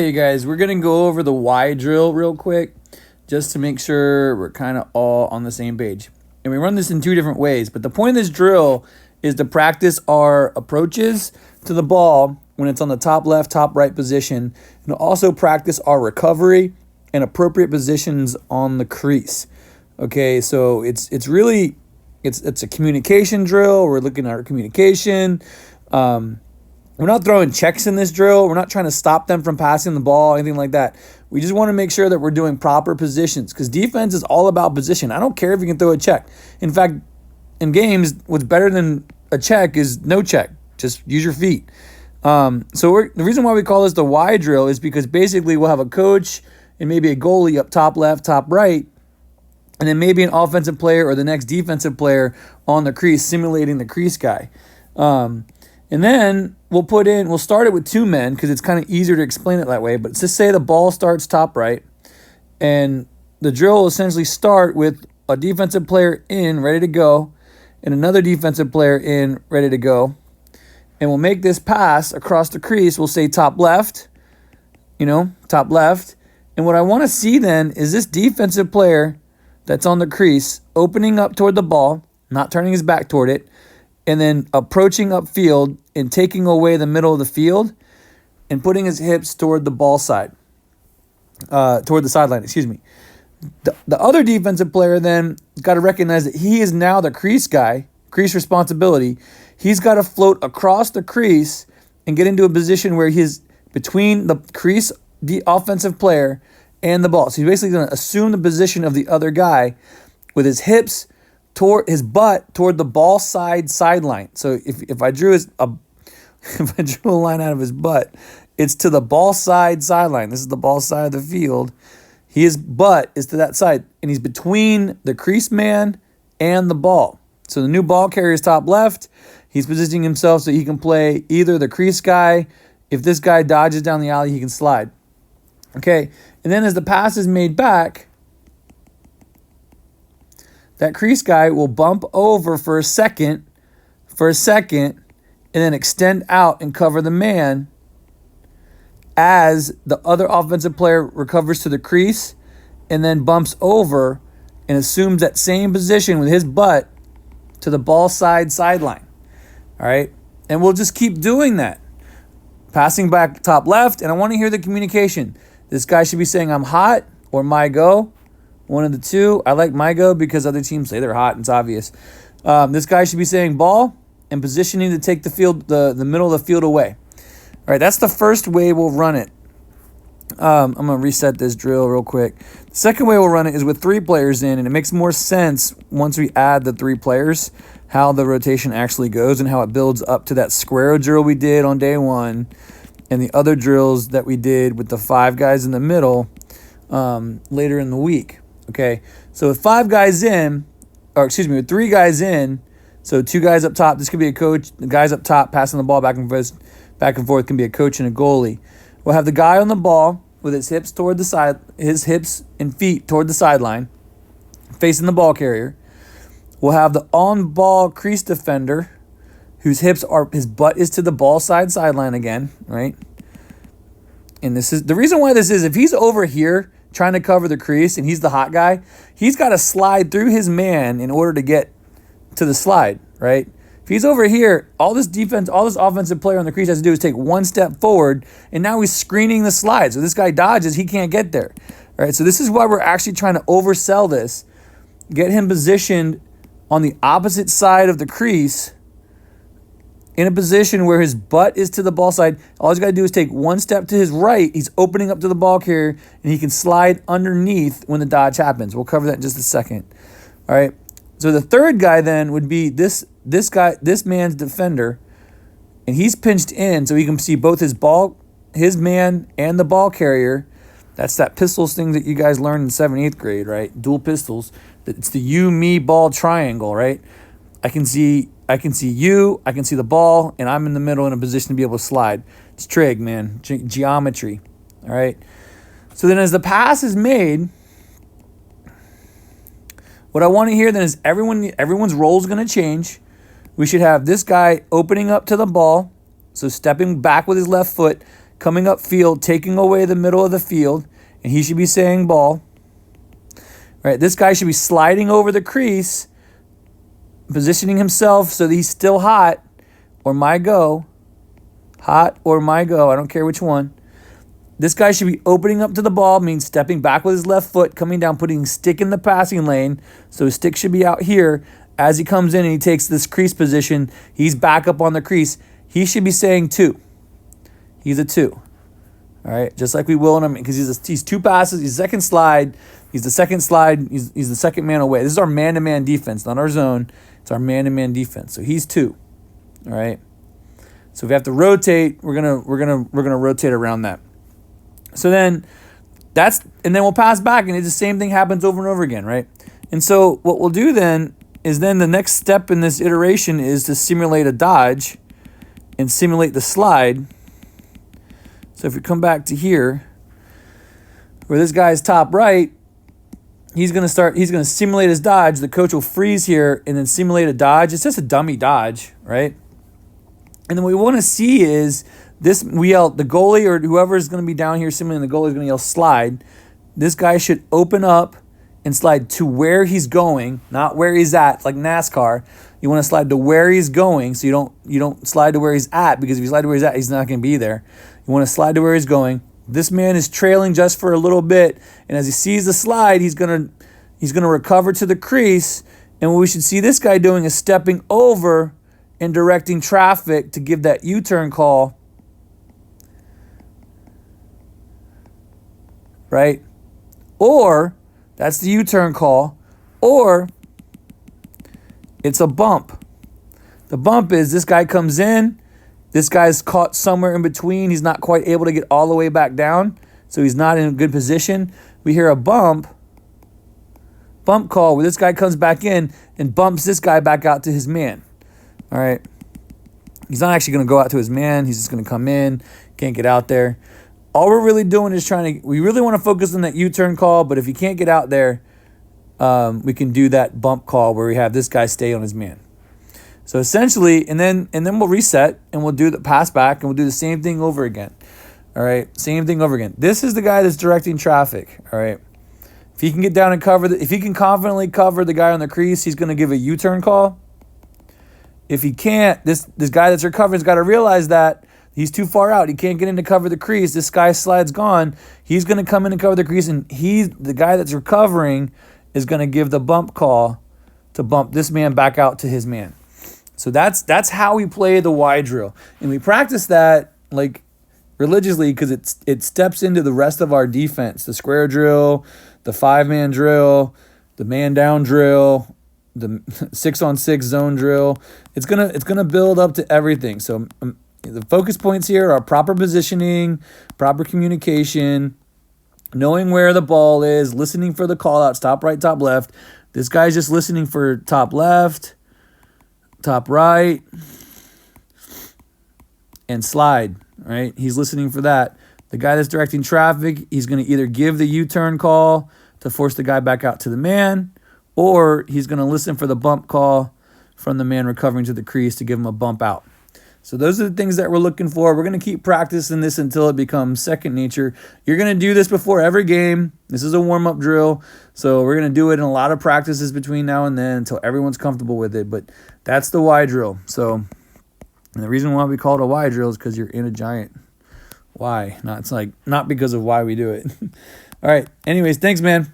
Hey guys, we're going to go over the why drill real quick just to make sure we're kind of all on the same page. And we run this in two different ways, but the point of this drill is to practice our approaches to the ball when it's on the top left, top right position, and also practice our recovery and appropriate positions on the crease. Okay, so it's a communication drill. We're looking at our communication. We're not throwing checks in this drill. We're not trying to stop them from passing the ball, anything like that. We just want to make sure that we're doing proper positions because defense is all about position. I don't care if you can throw a check. In fact, in games, what's better than a check is no check. Just use your feet. The reason why we call this the Y drill is because basically we'll have a coach and maybe a goalie up top left, top right, and then maybe an offensive player or the next defensive player on the crease simulating the crease guy. And then we'll start it with two men because it's kind of easier to explain it that way. But just say the ball starts top right, and the drill will essentially start with a defensive player in, ready to go, and another defensive player in, ready to go. And we'll make this pass across the crease. We'll say top left, top left. And what I want to see then is this defensive player that's on the crease opening up toward the ball, not turning his back toward it, and then approaching upfield and taking away the middle of the field and putting his hips toward the ball side, toward the sideline, excuse me. The other defensive player then got to recognize that he is now the crease guy, crease responsibility. He's got to float across the crease and get into a position where he's between the crease, the offensive player, and the ball. So he's basically going to assume the position of the other guy with his hips toward his butt toward the ball sideline. So if I drew if I drew a line out of his butt, it's to the ball sideline. This is the ball side of the field. His butt is to that side, and he's between the crease man and the ball. So the new ball carrier is top left. He's positioning himself so he can play either the crease guy. If this guy dodges down the alley, he can slide. Okay, and then as the pass is made back, that crease guy will bump over for a second, and then extend out and cover the man as the other offensive player recovers to the crease and then bumps over and assumes that same position with his butt to the ball sideline. All right? And we'll just keep doing that. Passing back top left, and I want to hear the communication. This guy should be saying, "I'm hot," or "My go." One of the two. I like my go because other teams say they're hot and it's obvious. This guy should be saying ball and positioning to take the field, the middle of the field away. All right, that's the first way we'll run it. I'm going to reset this drill real quick. The second way we'll run it is with three players in, and it makes more sense once we add the three players, how the rotation actually goes and how it builds up to that square drill we did on day one and the other drills that we did with the five guys in the middle later in the week. Okay, so with with three guys in, so two guys up top, this could be a coach. The guys up top passing the ball back and forth can be a coach and a goalie. We'll have the guy on the ball with his hips toward the side, his hips and feet toward the sideline, facing the ball carrier. We'll have the on-ball crease defender, his butt is to the ball sideline again, right? And this is the reason why this is, if he's over here trying to cover the crease and he's the hot guy, he's got to slide through his man in order to get to the slide, right? If he's over here, all this offensive player on the crease has to do is take one step forward, and now he's screening the slide. So this guy dodges, he can't get there. All right, so this is why we're actually trying to oversell this, get him positioned on the opposite side of the crease in a position where his butt is to the ball side. All he's got to do is take one step to his right. He's opening up to the ball carrier, and he can slide underneath when the dodge happens. We'll cover that in just a second. All right. So the third guy then would be this man's defender, and he's pinched in so he can see both his man, and the ball carrier. That's that pistols thing that you guys learned in 7th, 8th grade, right? Dual pistols. It's the you, me, ball triangle, right? I can see you, I can see the ball, and I'm in the middle in a position to be able to slide. It's trig, man. Geometry. All right. So then as the pass is made, what I want to hear then is everyone's role is going to change. We should have this guy opening up to the ball, so stepping back with his left foot, coming up field, taking away the middle of the field, and he should be saying ball. Right, this guy should be sliding over the crease, positioning himself so that he's still hot, or my go. Hot or my go, I don't care which one. This guy should be opening up to the ball, means stepping back with his left foot, coming down, putting his stick in the passing lane. So his stick should be out here. As he comes in and he takes this crease position, he's back up on the crease. He should be saying 2. He's a 2. All right, just like we will in him, because he's 2 passes. He's second slide. He's the second slide. He's the second man away. This is our man-to-man defense, not our zone. It's our man-to-man defense. So he's 2. All right. So if we have to rotate, we're gonna rotate around that. So then and then we'll pass back, and the same thing happens over and over again, right? And so what we'll do then is the next step in this iteration is to simulate a dodge and simulate the slide. So if we come back to here, where this guy's top right, he's going to simulate his dodge. The coach will freeze here and then simulate a dodge. It's just a dummy dodge, right? And then what we want to see is this, we yell, the goalie or whoever is going to be down here simulating the goalie is going to yell slide. This guy should open up and slide to where he's going, not where he's at. It's like NASCAR. You want to slide to where he's going, so you don't slide to where he's at, because if you slide to where he's at, he's not going to be there. You want to slide to where he's going. This man is trailing just for a little bit, and as he sees the slide, he's gonna recover to the crease. And what we should see this guy doing is stepping over and directing traffic to give that U-turn call. Right? Or that's the U-turn call, or it's a bump. The bump is this guy comes in, this guy's caught somewhere in between. He's not quite able to get all the way back down, so he's not in a good position. We hear a bump call where this guy comes back in and bumps this guy back out to his man. All right. He's not actually going to go out to his man. He's just going to come in, can't get out there. All we're really doing is we really want to focus on that U-turn call, but if he can't get out there, we can do that bump call where we have this guy stay on his man. So essentially, and then we'll reset and we'll do the pass back and we'll do the same thing over again. All right, same thing over again. This is the guy that's directing traffic. All right, if he can get down and if he can confidently cover the guy on the crease, he's going to give a U-turn call. If he can't, this guy that's recovering has got to realize that he's too far out. He can't get in to cover the crease. This guy's slide's gone. He's going to come in and cover the crease, and the guy that's recovering is going to give the bump call to bump this man back out to his man. So that's how we play the Y drill. And we practice that like religiously because it steps into the rest of our defense. The square drill, the 5-man drill, the man down drill, the 6-on-6 zone drill. It's gonna build up to everything. So the focus points here are proper positioning, proper communication, knowing where the ball is, listening for the call out, top right, top left. This guy's just listening for top left, top right, and slide, right? He's listening for that. The guy that's directing traffic, he's going to either give the U-turn call to force the guy back out to the man, or he's going to listen for the bump call from the man recovering to the crease to give him a bump out. So those are the things that we're looking for. We're going to keep practicing this until it becomes second nature. You're going to do this before every game. This is a warm-up drill. So we're going to do it in a lot of practices between now and then until everyone's comfortable with it. But that's the Y drill. So and the reason why we call it a Y drill is because you're in a giant Y. Not because of why we do it. All right. Anyways, thanks, man.